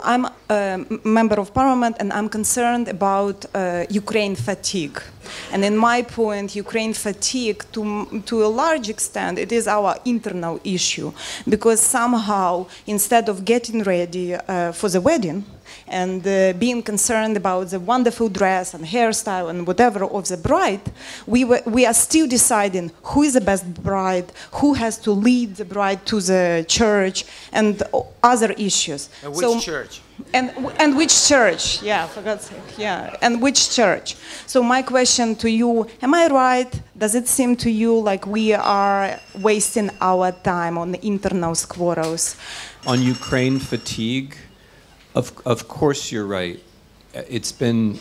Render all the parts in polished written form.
I'm a member of parliament and I'm concerned about Ukraine fatigue. And in my point, Ukraine fatigue, to a large extent, it is our internal issue. Because somehow, instead of getting ready for the wedding, and being concerned about the wonderful dress and hairstyle and whatever of the bride, we are still deciding who is the best bride, who has to lead the bride to the church, and other issues. And which church? And which church? Yeah, for God's sake, yeah. And which church? So my question to you, am I right? Does it seem to you like we are wasting our time on the internal squabbles? On Ukraine fatigue, of course you're right. It's been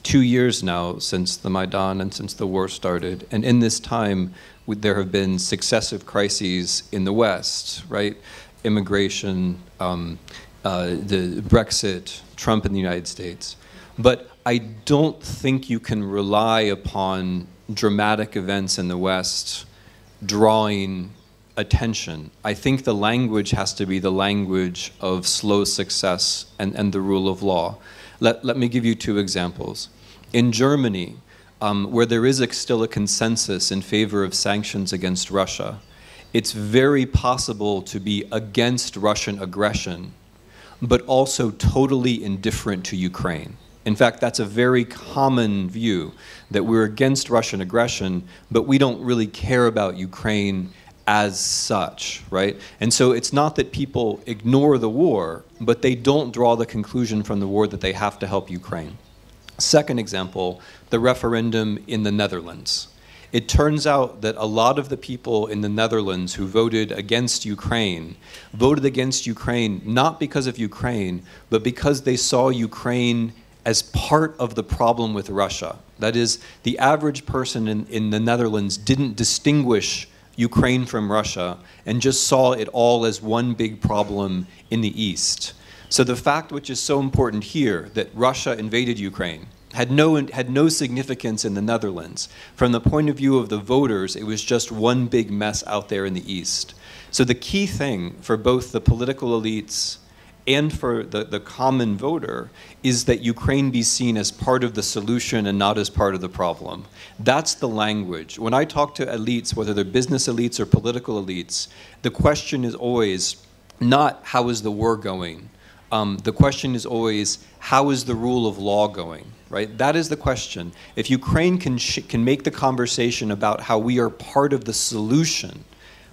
2 years now since the Maidan and since the war started, and in this time there have been successive crises in the West, right? Immigration, the Brexit, Trump in the United States. But I don't think you can rely upon dramatic events in the West drawing attention. I think the language has to be the language of slow success and the rule of law. Let me give you 2 examples. In Germany, where there is still a consensus in favor of sanctions against Russia, it's very possible to be against Russian aggression, but also totally indifferent to Ukraine. In fact, that's a very common view, that we're against Russian aggression, but we don't really care about Ukraine as such, right? And so it's not that people ignore the war, but they don't draw the conclusion from the war that they have to help Ukraine. Second example, the referendum in the Netherlands. It turns out that a lot of the people in the Netherlands who voted against Ukraine not because of Ukraine, but because they saw Ukraine as part of the problem with Russia. That is, the average person in the Netherlands didn't distinguish Ukraine from Russia and just saw it all as one big problem in the East. So the fact which is so important here, that Russia invaded Ukraine, had no significance in the Netherlands. From the point of view of the voters, it was just one big mess out there in the East. So the key thing for both the political elites and for the common voter is that Ukraine be seen as part of the solution and not as part of the problem. That's the language. When I talk to elites, whether they're business elites or political elites, the question is always not how is the war going. The question is always how is the rule of law going, right? That is the question. If Ukraine can make the conversation about how we are part of the solution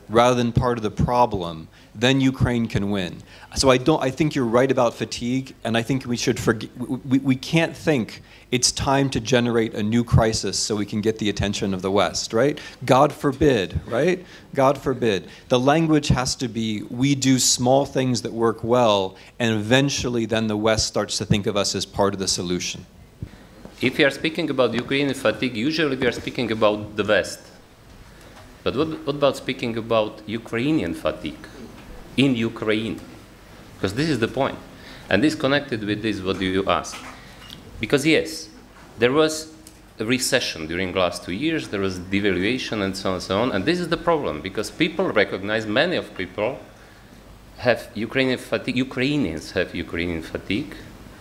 rather than part of the problem, then Ukraine can win. So I think you're right about fatigue, and I think we should we can't think it's time to generate a new crisis so we can get the attention of the West, right? God forbid, right? God forbid. The language has to be, we do small things that work well, and eventually then the West starts to think of us as part of the solution. If we are speaking about Ukrainian fatigue, usually we are speaking about the West. But what about speaking about Ukrainian fatigue in Ukraine? Because this is the point. And this connected with this, what do you ask? Because yes, there was a recession during the last 2 years, there was devaluation and so on and so on. And this is the problem, because people recognize, many of people have Ukrainian fatigue, Ukrainians have Ukrainian fatigue,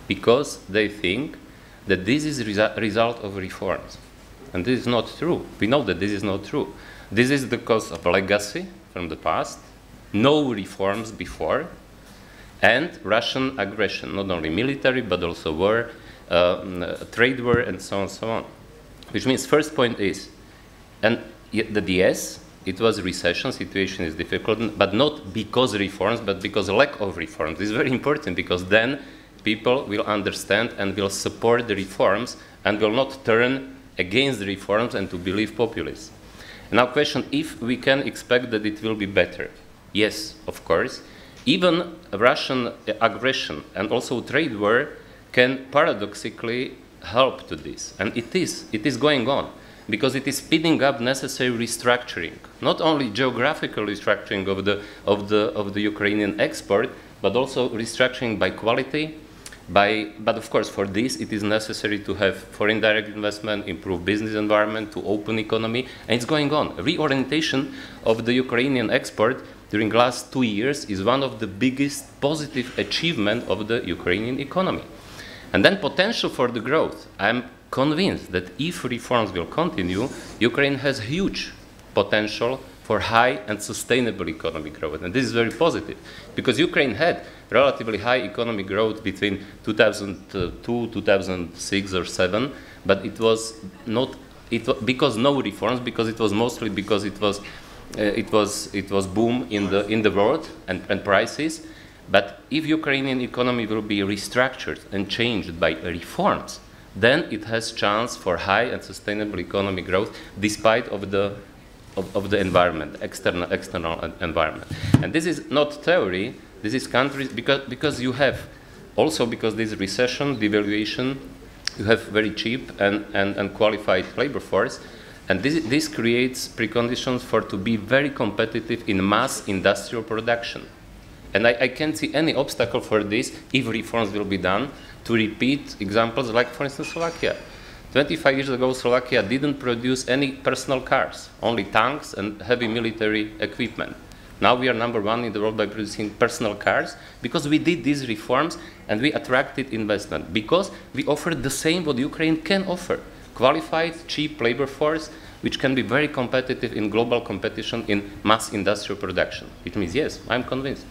because they think that this is a result of reforms. And this is not true. We know that this is not true. This is the cause of legacy from the past, no reforms before, and Russian aggression, not only military, but also war, trade war, and so on and so on. Which means, first point is, and that yes, it was a recession, situation is difficult, but not because reforms, but because lack of reforms. This is very important, because then people will understand and will support the reforms and will not turn against the reforms and to believe populists. Now question, if we can expect that it will be better. Yes, of course. Even Russian aggression and also trade war can paradoxically help to this. And it is going on, because it is speeding up necessary restructuring, not only geographical restructuring of the Ukrainian export, but also restructuring by quality. But of course, for this, it is necessary to have foreign direct investment, improve business environment, to open economy, and it's going on. Reorientation of the Ukrainian export during the last 2 years is one of the biggest positive achievements of the Ukrainian economy. And then potential for the growth. I'm convinced that if reforms will continue, Ukraine has huge potential for high and sustainable economic growth. And this is very positive, because Ukraine had relatively high economic growth between 2002, 2006 or 7, but it was not, because no reforms, because it was mostly because it was boom in the world and prices. But if Ukrainian economy will be restructured and changed by reforms, then it has chance for high and sustainable economic growth despite of the environment, external environment. And this is not theory, this is countries, because you have, also because this recession, devaluation, you have very cheap and qualified labor force, and this creates preconditions for to be very competitive in mass industrial production. And I can't see any obstacle for this if reforms will be done to repeat examples like, for instance, Slovakia. 25 years ago, Slovakia didn't produce any personal cars, only tanks and heavy military equipment. Now we are #1 in the world by producing personal cars because we did these reforms and we attracted investment, because we offered the same what Ukraine can offer, qualified, cheap labor force, which can be very competitive in global competition in mass industrial production. Which means, yes, I'm convinced.